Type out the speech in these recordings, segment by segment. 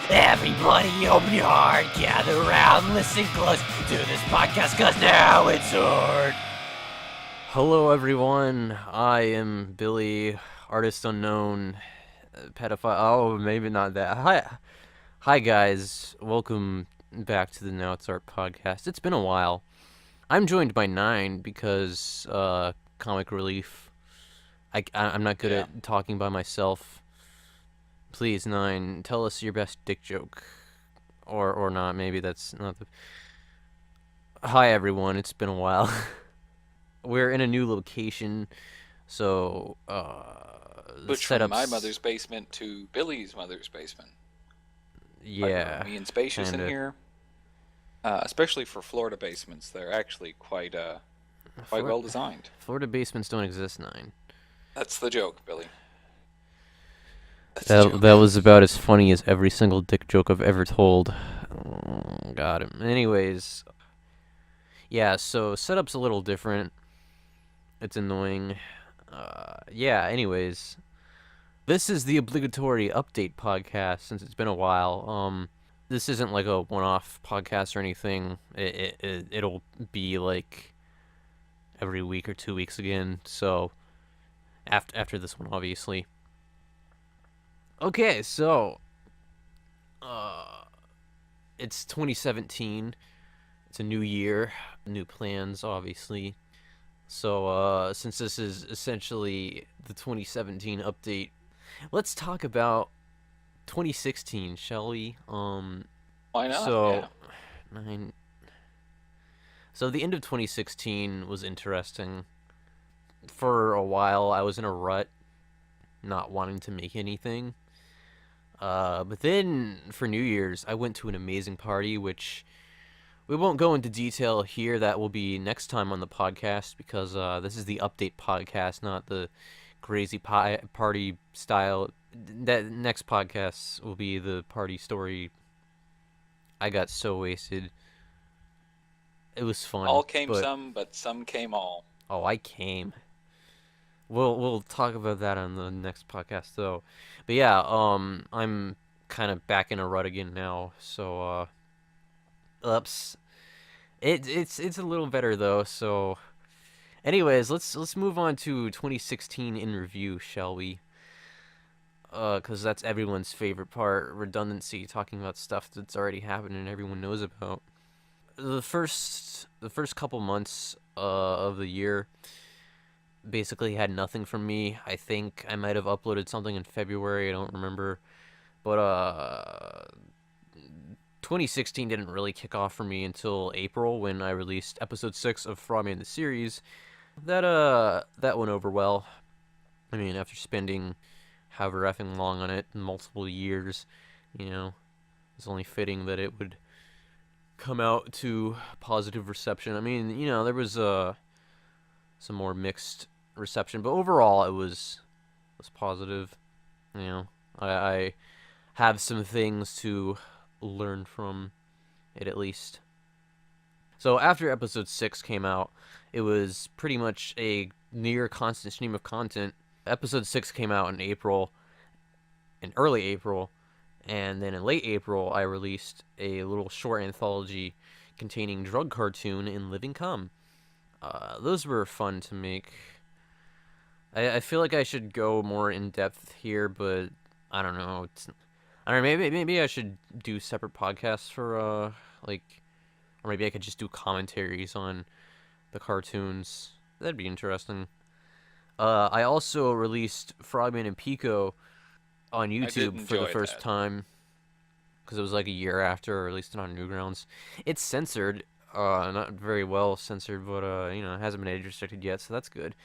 Everybody open your heart, gather around, listen close to this podcast, cause now it's hard. Hello everyone, I am Billy, Artistunknown, pedophile. Oh, maybe not that. Hi guys, welcome back to the Now It's Art podcast. It's been a while. I'm joined by Nyne because comic relief. I'm not good at talking by myself. Please, Nyne, tell us your best dick joke, or not. Maybe that's not the. Hi everyone, it's been a while. We're in a new location, so Switch from my mother's basement to Billy's mother's basement. Yeah, roomy and spacious kinda. in here. Especially for Florida basements, they're actually quite well designed. Florida basements don't exist, Nyne. That's the joke, Billy. That was about as funny as every single dick joke I've ever told. Got him. Anyways, yeah. So setup's a little different. It's annoying. Anyways, this is the obligatory update podcast since it's been a while. This isn't like a one-off podcast or anything. It'll be like every week or 2 weeks again. So after this one, obviously. Okay, so it's 2017. It's a new year, new plans, obviously. So since this is essentially the 2017 update, let's talk about 2016, shall we? Why not? So, So the end of 2016 was interesting. For a while, I was in a rut, not wanting to make anything. But then for New Year's, I went to an amazing party, which we won't go into detail here. That will be next time on the podcast because this is the update podcast, not the crazy party style. That next podcast will be the party story. I got so wasted. It was fun. All came some, but some came all. Oh, I came. We'll talk about that on the next podcast, though. But yeah, I'm kind of back in a rut again now, so it's a little better though. So, anyways, let's move on to 2016 in review, shall we? Because that's everyone's favorite part: redundancy, talking about stuff that's already happened and everyone knows about. The first couple months of the year basically had nothing from me. I think I might have uploaded something in February, I don't remember. But 2016 didn't really kick off for me until April when I released episode 6 of Frogman the series. That went over well. I mean, after spending however effing long on it, multiple years, it's only fitting that it would come out to positive reception. I mean, there was some more mixed reception, but overall it was positive. I have some things to learn from it, at least. So after episode 6 came out, it was pretty much a near constant stream of content. Episode 6 came out in early April, and then in late April I released a little short anthology containing Drug Cartoon and Living Cum. Those were fun to make. I feel like I should go more in depth here, but I don't know. Maybe I should do separate podcasts for or maybe I could just do commentaries on the cartoons. That'd be interesting. I also released Frogman and Pico on YouTube for the first time because it was like a year after I released it on Newgrounds. It's censored. Not very well censored, but it hasn't been age restricted yet, so that's good.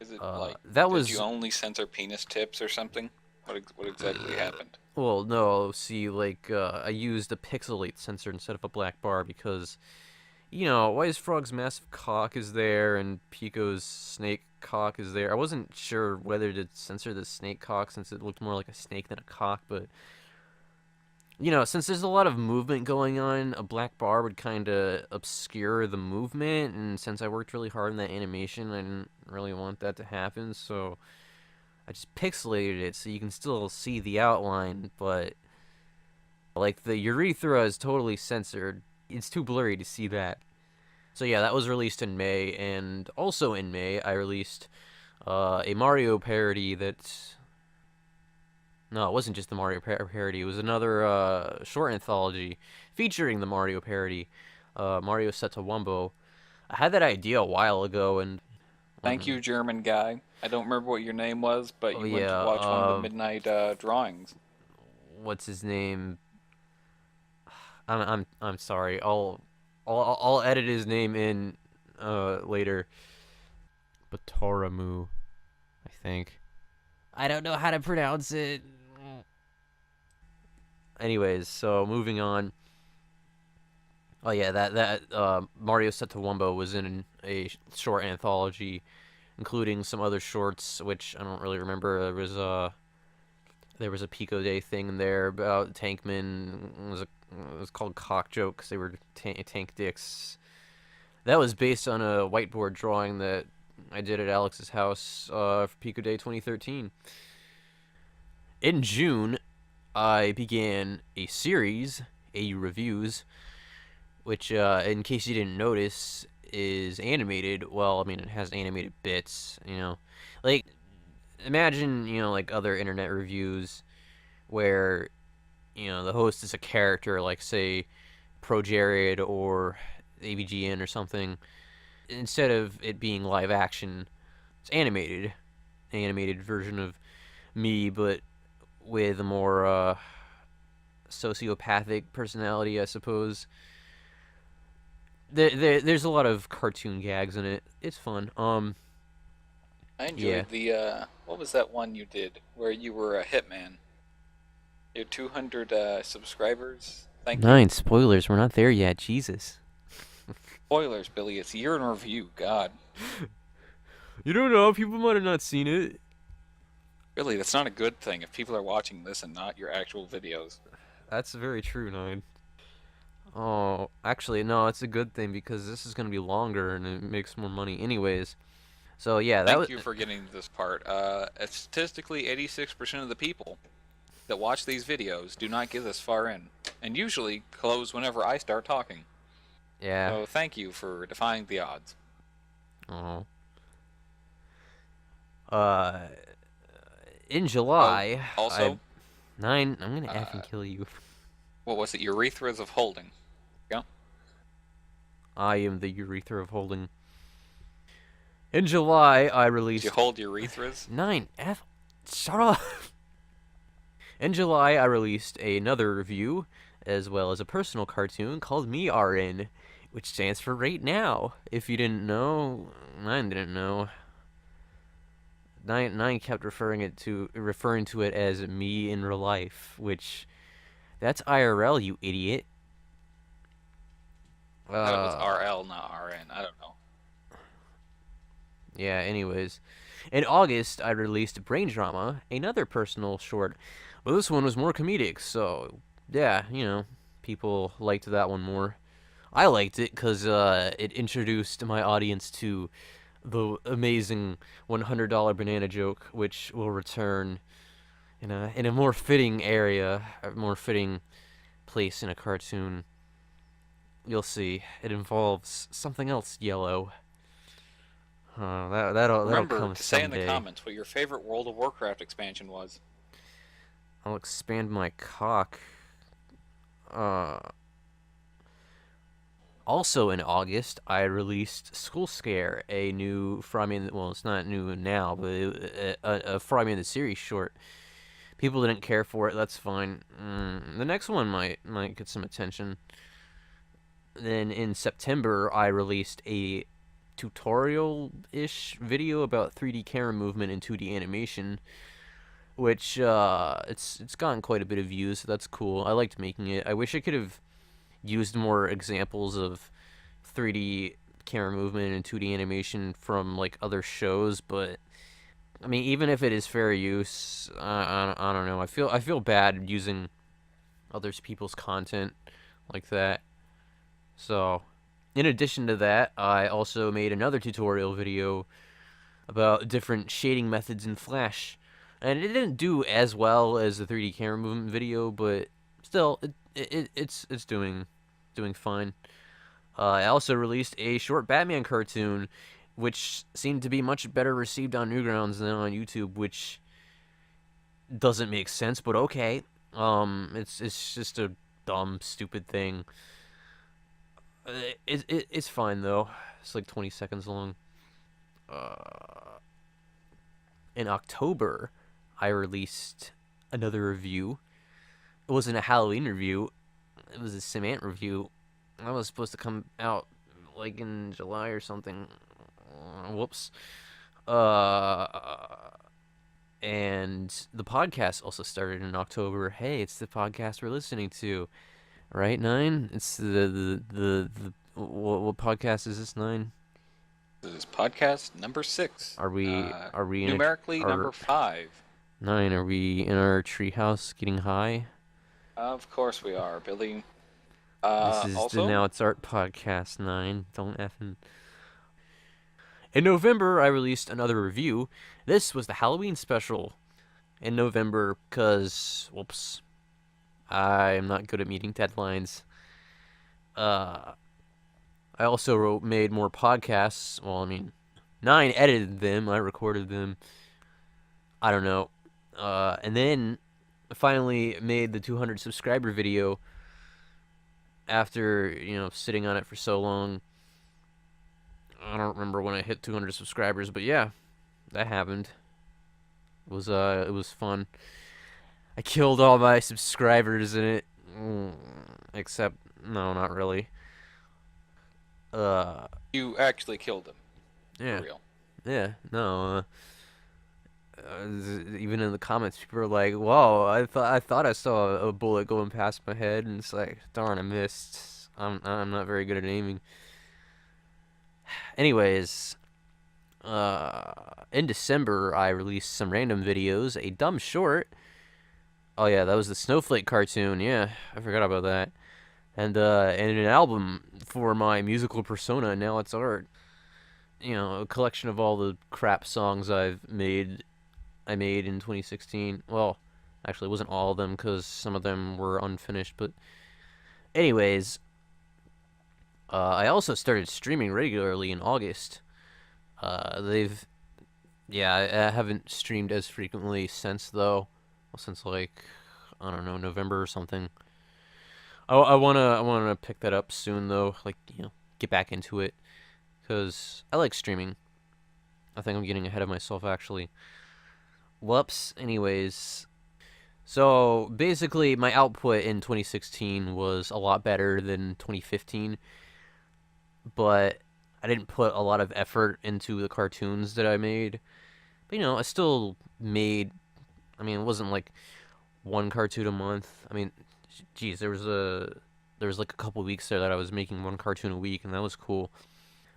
Is it did you only censor penis tips or something? What exactly happened? Well, no, see, I used a pixelate sensor instead of a black bar because, Wise Frog's massive cock is there and Pico's snake cock is there. I wasn't sure whether to censor the snake cock since it looked more like a snake than a cock, but since there's a lot of movement going on, a black bar would kind of obscure the movement, and since I worked really hard on that animation, I didn't really want that to happen, so I just pixelated it so you can still see the outline, but Like, the urethra is totally censored. It's too blurry to see that. So yeah, that was released in May, and also in May, I released a Mario parody that... No, it wasn't just the Mario parody. It was another short anthology featuring the Mario parody, Mario Set to Wumbo. I had that idea a while ago, and... Thank you, German guy. I don't remember what your name was, but you went to watch one of the midnight drawings. What's his name? I'm sorry. I'll edit his name in later. Batoramu, I think. I don't know how to pronounce it. Anyways, so moving on. Oh yeah, that Mario Set to Wumbo was in a short anthology, including some other shorts, which I don't really remember. There was a Pico Day thing in there about Tankman. It was called Cock Joke because they were tank dicks. That was based on a whiteboard drawing that I did at Alex's house for Pico Day 2013. In June, I began a series, AU Reviews, which, in case you didn't notice, is animated. Well, I mean, it has animated bits, you know. Like, imagine, you know, like other internet reviews where, you know, the host is a character, like, say, ProJared or AVGN or something. Instead of it being live action, it's animated. An animated version of me, but with a more sociopathic personality, I suppose. There's a lot of cartoon gags in it. It's fun. I enjoyed the what was that one you did where you were a hitman? You had 200 subscribers. Thank you. Nyne, spoilers. We're not there yet. Jesus. Spoilers, Billy. It's a year in review. God. You don't know. People might have not seen it. Really, that's not a good thing if people are watching this and not your actual videos. That's very true, Nyne. Oh, actually, no, it's a good thing because this is going to be longer and it makes more money anyways. So, yeah, Thank you for getting to this part. Statistically, 86% of the people that watch these videos do not get this far in, and usually close whenever I start talking. Yeah. So thank you for defying the odds. Oh. In July, also, Nyne, I'm gonna effing kill you. What was it? Urethras of Holding. Yeah. I am the Urethra of Holding. In July, I released... Did you hold urethras? Nyne, shut up! In July, I released another review, as well as a personal cartoon called Me RN, which stands for Right Now. If you didn't know, Nyne didn't know. Nyne kept referring to it as me in real life, which that's IRL, you idiot. That was RL, not RN. I don't know. Yeah, anyways. In August, I released Brain Drama, another personal short. But this one was more comedic, so yeah, you know, people liked that one more. I liked it because it introduced my audience to the amazing $100 banana joke, which will return in a more fitting area, a more fitting place in a cartoon. You'll see. It involves something else yellow. That'll Remember come to say someday. in the comments what your favorite World of Warcraft expansion was. I'll expand my cock. Also in August, I released School Scare, a new Frogman. Well, it's not new now, but a Frogman the series short. People didn't care for it. That's fine. The next one might get some attention. Then in September, I released a tutorial-ish video about 3D camera movement and 2D animation, which it's gotten quite a bit of views. So that's cool. I liked making it. I wish I could have used more examples of 3D camera movement and 2D animation from like other shows, but I mean, even if it is fair use, I don't know. I feel bad using others people's content like that. So, in addition to that, I also made another tutorial video about different shading methods in Flash. And it didn't do as well as the 3D camera movement video, but still, it's doing fine. I also released a short Batman cartoon, which seemed to be much better received on Newgrounds than on YouTube, which doesn't make sense, but okay. It's just a dumb, stupid thing. It's fine though. It's like 20 seconds long. In October, I released another review. It wasn't a Halloween review. It was a Cement review. That was supposed to come out like in July or something. Whoops. And the podcast also started in October. Hey, it's the podcast we're listening to, right, Nyne? It's the what podcast is this, Nyne? This is podcast number 6. Are we in numerically number 5? Nyne, are we in our treehouse getting high? Of course we are, Billy. This is also, the Now It's Art podcast, Nyne. Don't effing. In November, I released another review. This was the Halloween special in November because, whoops, I'm not good at meeting deadlines. I also made more podcasts. Well, I mean, Nyne edited them. I recorded them. I don't know. And then finally made the 200 subscriber video after, sitting on it for so long. I don't remember when I hit 200 subscribers, but yeah, that happened. It was fun. I killed all my subscribers in it, except no, not really. you actually killed him. Yeah, For real. yeah, no. Even in the comments, people are like, "Whoa, I thought I saw a bullet going past my head," and it's like, darn, I missed. I'm not very good at aiming. Anyways, in December, I released some random videos, a dumb short. Oh yeah, that was the Snowflake cartoon. Yeah, I forgot about that. And an album for my musical persona. Now It's Art. A collection of all the crap songs I made in 2016. Well, actually, it wasn't all of them because some of them were unfinished. But anyways, I also started streaming regularly in August. I haven't streamed as frequently since though. Well, since like, I don't know, November or something. I wanna pick that up soon though. Like, get back into it because I like streaming. I think I'm getting ahead of myself actually. Whoops. Anyways, so basically my output in 2016 was a lot better than 2015, but I didn't put a lot of effort into the cartoons that I made. But I still made. I mean, it wasn't like one cartoon a month. I mean, geez, there was like a couple weeks there that I was making one cartoon a week, and that was cool.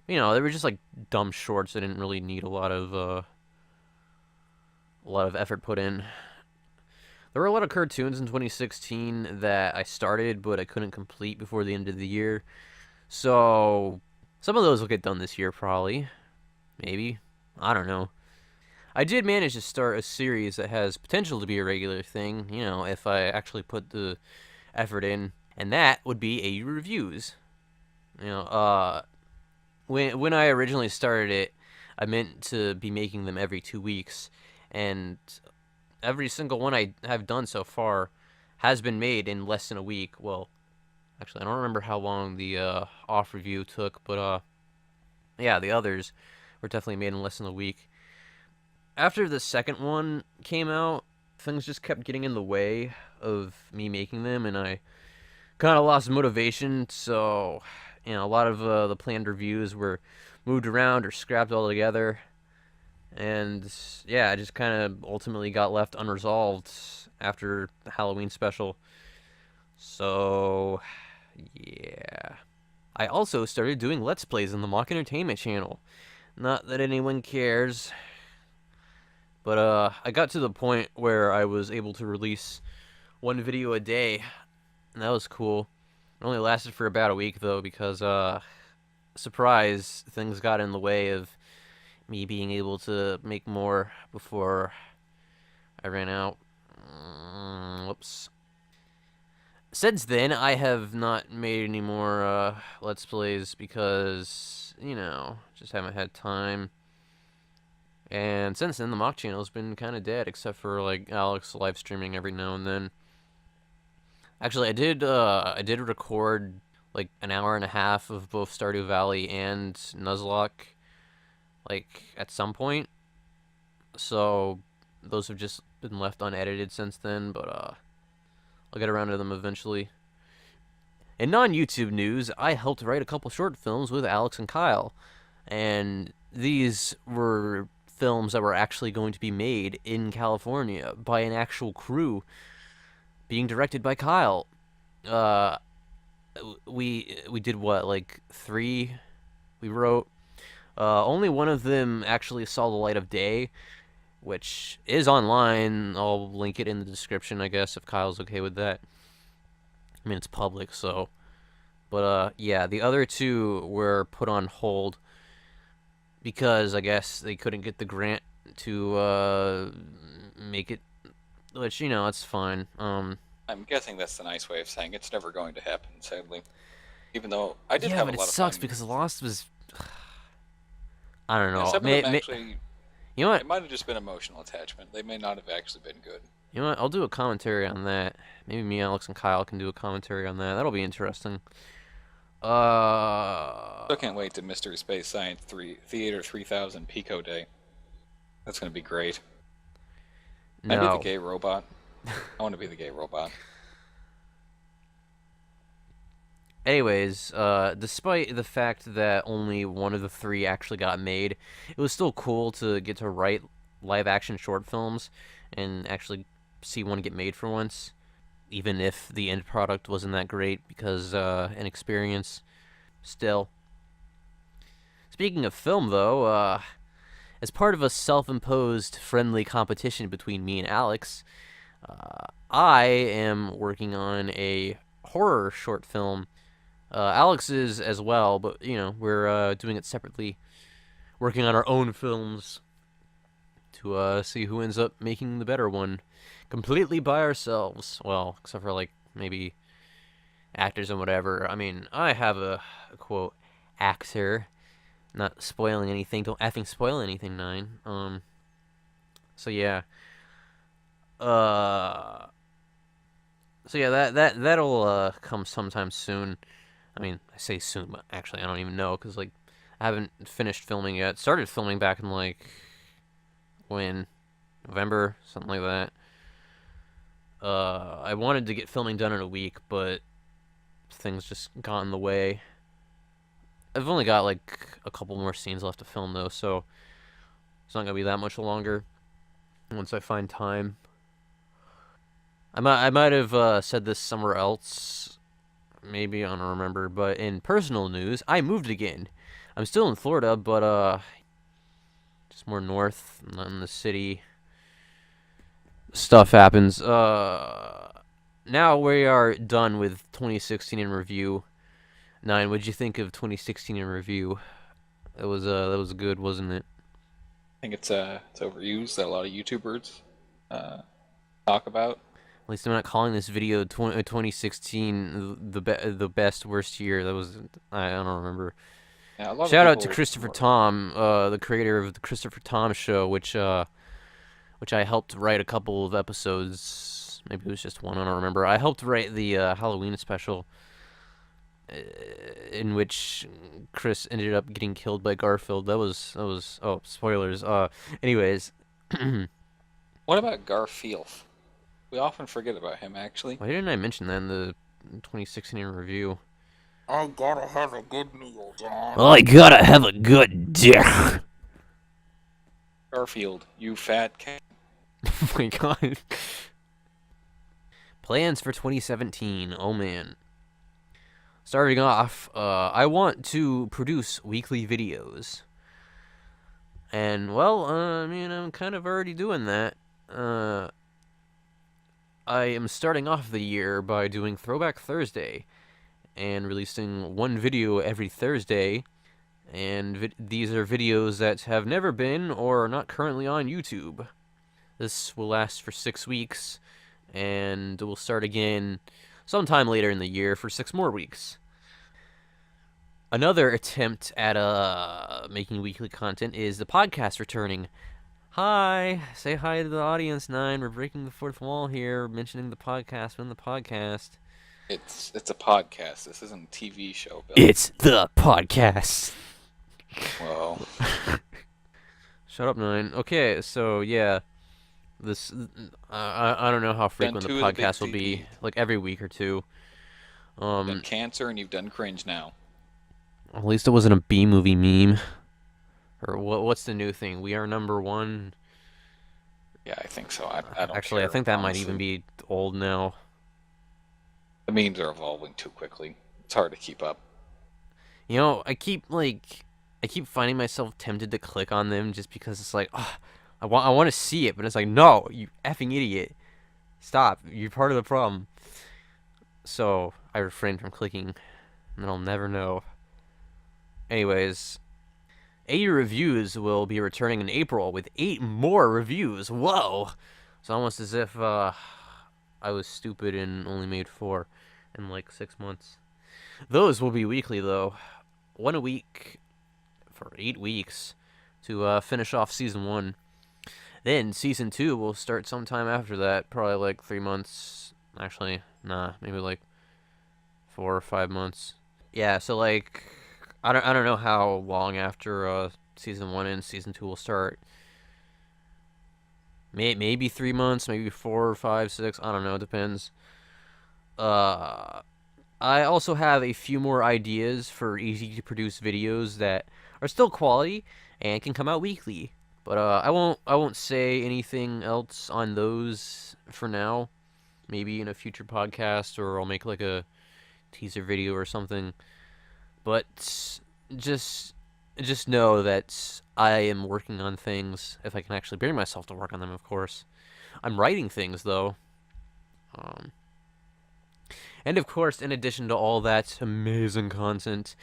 They were just like dumb shorts that didn't really need a lot of effort put in. There were a lot of cartoons in 2016 that I started, but I couldn't complete before the end of the year. So some of those will get done this year, probably. Maybe. I don't know. I did manage to start a series that has potential to be a regular thing, if I actually put the effort in. And that would be AU Reviews. When I originally started it, I meant to be making them every 2 weeks. And every single one I have done so far has been made in less than a week. Well, actually, I don't remember how long the off review took, but yeah, the others were definitely made in less than a week. After the second one came out, things just kept getting in the way of me making them, and I kind of lost motivation. So, a lot of the planned reviews were moved around or scrapped altogether. And yeah, I just kind of ultimately got left unresolved after the Halloween special. So, yeah. I also started doing Let's Plays on the Mock Entertainment channel. Not that anyone cares. But I got to the point where I was able to release one video a day. And that was cool. It only lasted for about a week, though, because, surprise, things got in the way of me being able to make more before I ran out. Whoops. since then, I have not made any more Let's Plays because, just haven't had time. And since then, the mock channel's been kind of dead, except for like Alex live streaming every now and then. Actually, I did record like an hour and a half of both Stardew Valley and Nuzlocke, like at some point. So those have just been left unedited since then, but I'll get around to them eventually. In non-YouTube news, I helped write a couple short films with Alex and Kyle, and these were films that were actually going to be made in California by an actual crew, being directed by Kyle. We did what, like 3 we wrote. Only one of them actually saw the light of day, which is online. I'll link it in the description, I guess, if Kyle's okay with that. I mean, it's public, so. But, yeah, the other 2 were put on hold because, I guess, they couldn't get the grant to, make it, which, it's fine. I'm guessing that's the nice way of saying it's never going to happen, sadly. Even though I did yeah, have but a lot it of sucks fun. because Lost was... I don't know. Some of them actually... You know what? It might have just been emotional attachment. They may not have actually been good. You know what? I'll do a commentary on that. Maybe me, Alex, and Kyle can do a commentary on that. That'll be interesting. Still can't wait to Mystery Space Science 3 Theater 3000 Pico Day. That's going to be great. Can I be the gay robot? I want to be the gay robot. Anyways, despite the fact that only one of the 3 actually got made, it was still cool to get to write live-action short films and actually see one get made for once, even if the end product wasn't that great because inexperience. Still. Speaking of film, though, as part of a self-imposed friendly competition between me and Alex, I am working on a horror short film. Alex is as well, but, we're doing it separately. Working on our own films to see who ends up making the better one. Completely by ourselves. Well, except for, like, maybe actors and whatever. I mean, I have a quote, actor. Not spoiling anything. Don't effing spoil anything, Nyne. So, yeah. So, yeah, that'll come sometime soon. I mean, I say soon, but actually I don't even know, because, like, I haven't finished filming yet. Started filming back in, like, when? November? Something like that. I wanted to get filming done in a week, but things just got in the way. I've only got, like, a couple more scenes left to film, though, so it's not going to be that much longer once I find time. I might have said this somewhere else. Maybe, I don't remember, but in personal news, I moved again. I'm still in Florida, but, just more north, not in the city. Stuff happens. Now we are done with 2016 in review. Nyne, what'd you think of 2016 in review? That was good, wasn't it? I think it's overused that a lot of YouTubers talk about. At least I'm not calling this video 2016 the best worst year. That was I don't remember. Yeah, a lot Shout of out to Christopher Tom, the creator of the Christopher Tom Show, which I helped write a couple of episodes. Maybe it was just one. I don't remember. I helped write the Halloween special, in which Chris ended up getting killed by Garfield. That was oh, spoilers. Anyways. What about Garfield? We often forget about him, actually. Why didn't I mention that in the 2016 review? I gotta have a good meal, John. I gotta have a good dick. Garfield, you fat cat. Oh my god. Plans for 2017. Oh man. Starting off, I want to produce weekly videos. And, well, I mean, I'm kind of already doing that. I am starting off the year by doing Throwback Thursday and releasing one video every Thursday. And these are videos that have never been or are not currently on YouTube. This will last for 6 weeks, and we'll start again sometime later in the year for 6 more weeks. Another attempt at making weekly content is the podcast returning. Hi, say hi to the audience, Nyne. We're breaking the fourth wall here, mentioning the podcast within the podcast. It's a podcast. This isn't a TV show, Bill. It's the podcast. Whoa. Shut up, Nyne. Okay, so yeah, this I don't know how frequent the two of the podcast big will be, CDs. like every week or two. You've done cancer and you've done cringe now. At least it wasn't a B movie meme. Or what's the new thing? We are number one. Yeah, I think so. I don't Actually, care, I think that might honestly. even be old now. The memes are evolving too quickly. It's hard to keep up. You know, I keep finding myself tempted to click on them just because it's like, oh, I want to see it, but it's like, no, you effing idiot, stop! You're part of the problem. So I refrain from clicking, and then I'll never know. Anyways, 80 reviews will be returning in April with 8 more reviews. Whoa! It's almost as if I was stupid and only made 4 in like 6 months. Those will be weekly though. 1 a week for 8 weeks to finish off season 1. Then season 2 will start sometime after that, probably like 3 months. Actually, nah, maybe like 4 or 5 months. Yeah, so like I don't know how long after season 1 and season 2 will start. Maybe 3 months, maybe 4 or 5, 6. I don't know. It depends. I also have a few more ideas for easy to produce videos that are still quality and can come out weekly. But I won't say anything else on those for now. Maybe in a future podcast, or I'll make like a teaser video or something. But just know that I am working on things, if I can actually bring myself to work on them, of course. I'm writing things, though. And of course, in addition to all that amazing content,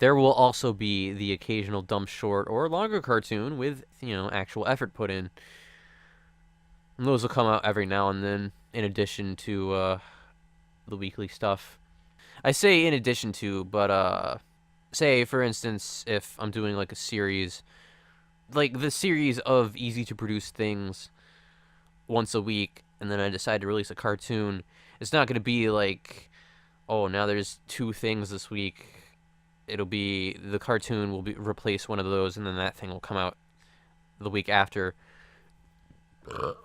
there will also be the occasional dumb short or longer cartoon with, actual effort put in. And those will come out every now and then, in addition to the weekly stuff. I say in addition to, but say, for instance, if I'm doing like a series, like the series of easy to produce things once a week, and then I decide to release a cartoon, it's not going to be like, oh, now there's 2 things this week. It'll be, the cartoon will replace one of those, and then that thing will come out the week after.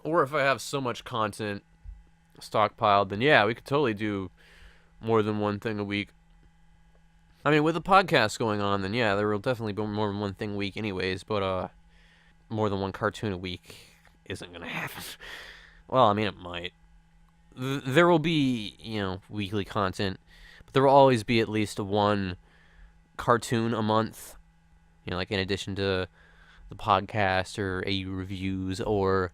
Or if I have so much content stockpiled, then yeah, we could totally do more than 1 thing a week. I mean, with the podcast going on, then yeah, there will definitely be more than 1 thing a week anyways, but more than 1 cartoon a week isn't going to happen. Well, I mean, it might. There will be, weekly content, but there will always be at least 1 cartoon a month, like in addition to the podcast or AU reviews or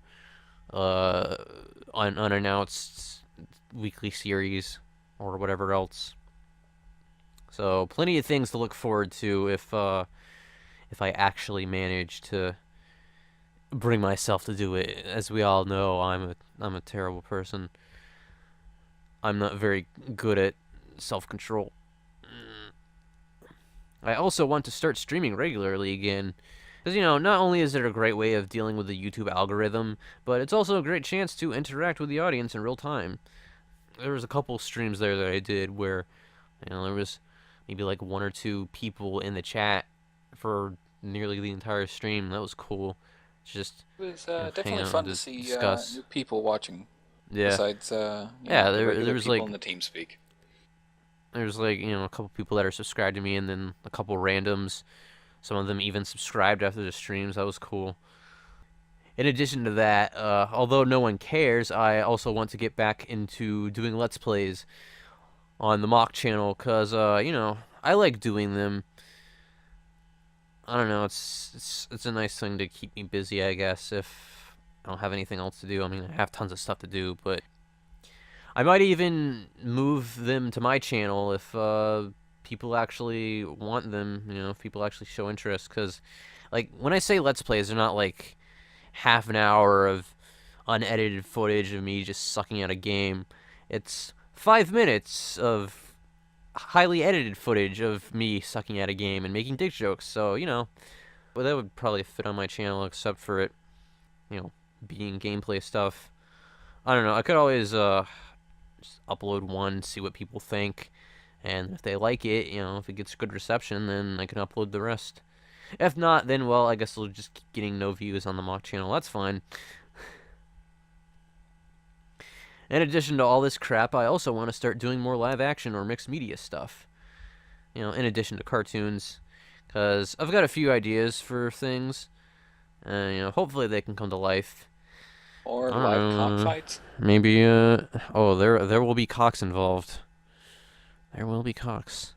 unannounced weekly series or whatever else. So plenty of things to look forward to if I actually manage to bring myself to do it. As we all know, I'm a terrible person. I'm not very good at self-control. I also want to start streaming regularly again. Because, not only is it a great way of dealing with the YouTube algorithm, but it's also a great chance to interact with the audience in real time. There was a couple streams there that I did where, there was maybe like 1 or 2 people in the chat for nearly the entire stream. That was cool. It's just, It was hang definitely out fun and to see discuss. new people watching. Yeah. Besides, Yeah, the there regular was people like in the team speak. There's like, a couple people that are subscribed to me, and then a couple randoms. Some of them even subscribed after the streams. That was cool. In addition to that, although no one cares, I also want to get back into doing Let's Plays on the Mock channel, because, I like doing them. I don't know, it's a nice thing to keep me busy, I guess, if I don't have anything else to do. I mean, I have tons of stuff to do, but I might even move them to my channel if people actually want them, if people actually show interest. Because, like, when I say Let's Plays, they're not like half an hour of unedited footage of me just sucking at a game. It's 5 minutes of highly edited footage of me sucking at a game and making dick jokes. So, well, that would probably fit on my channel, except for it, being gameplay stuff. I don't know. I could always just upload one, see what people think, and if they like it, if it gets good reception, then I can upload the rest. If not, then, well, I guess we'll just keep getting no views on the mock channel. That's fine. In addition to all this crap, I also want to start doing more live action or mixed media stuff. In addition to cartoons, because I've got a few ideas for things. Hopefully they can come to life. Or live cockfights. Maybe, there will be cocks involved. There will be cocks.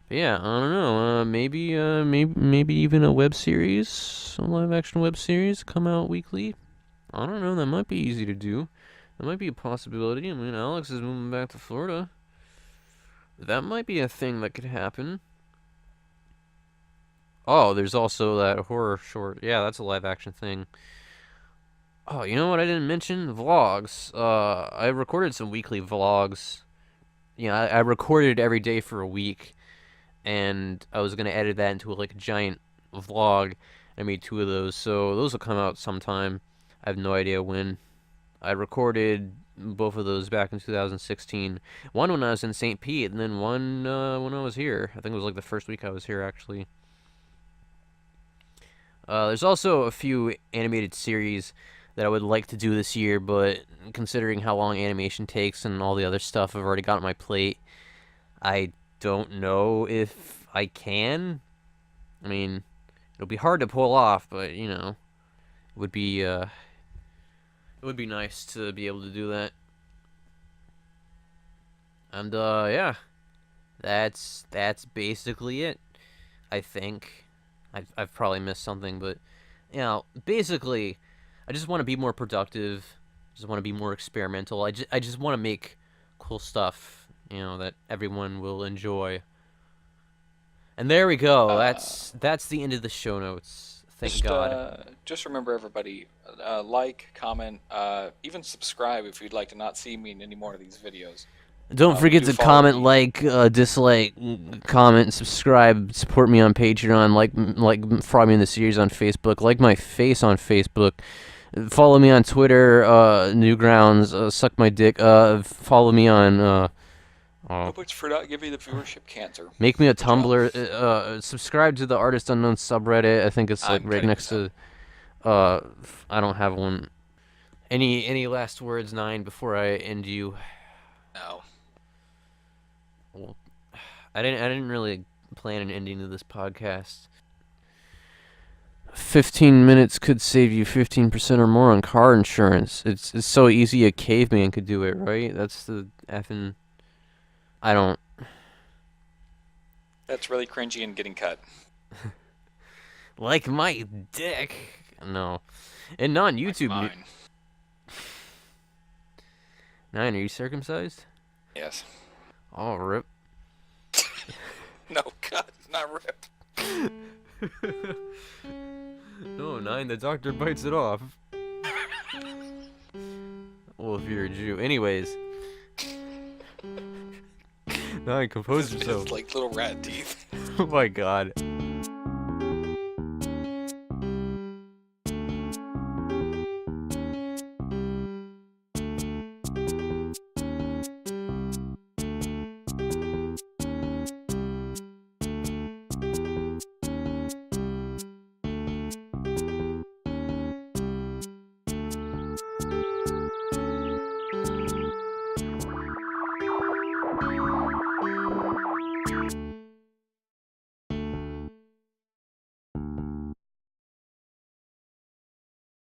But yeah, I don't know. Maybe even a web series, a live action web series, come out weekly. I don't know. That might be easy to do. That might be a possibility. I mean, Alex is moving back to Florida. That might be a thing that could happen. Oh, there's also that horror short. Yeah, that's a live action thing. Oh, you know what I didn't mention? Vlogs. I recorded some weekly vlogs. I recorded every day for a week, and I was gonna edit that into a giant vlog. I made 2 of those, so those will come out sometime. I have no idea when. I recorded both of those back in 2016. One when I was in St. Pete, and then one when I was here. I think it was the first week I was here, actually. There's also a few animated series that I would like to do this year, but considering how long animation takes and all the other stuff I've already got on my plate, I don't know if I can. I mean, it'll be hard to pull off, but it would be nice to be able to do that. And yeah, that's basically it. I think I've probably missed something, but basically, I just want to be more productive. Just want to be more experimental. I just want to make cool stuff, that everyone will enjoy. And there we go. That's the end of the show notes. Thank God. Just remember, everybody, like, comment, even subscribe if you'd like to not see me in any more of these videos. Don't forget to comment, dislike, comment, and subscribe. Support me on Patreon. Like follow me in the series on Facebook. Like my face on Facebook. Follow me on Twitter. Newgrounds. Suck my dick. Follow me on. How much for not giving the viewership cancer? Make me a Tumblr. Subscribe to the Artistunknown subreddit. I think it's right next to. I don't have one. Any last words, Nyne, before I end you? No. Well, I didn't really plan an ending to this podcast. 15 minutes could save you 15% or more on car insurance. It's so easy a caveman could do it, right? That's the effing. I don't. That's really cringy and getting cut. Like my dick. No. And non-YouTube. Like mine. Nyne, are you circumcised? Yes. Oh, rip. No, cut. Not rip. No, Nyne, the doctor bites it off. Well, if you're a Jew. Anyways. Nyne, compose yourself. It's like little rat teeth. Oh my God.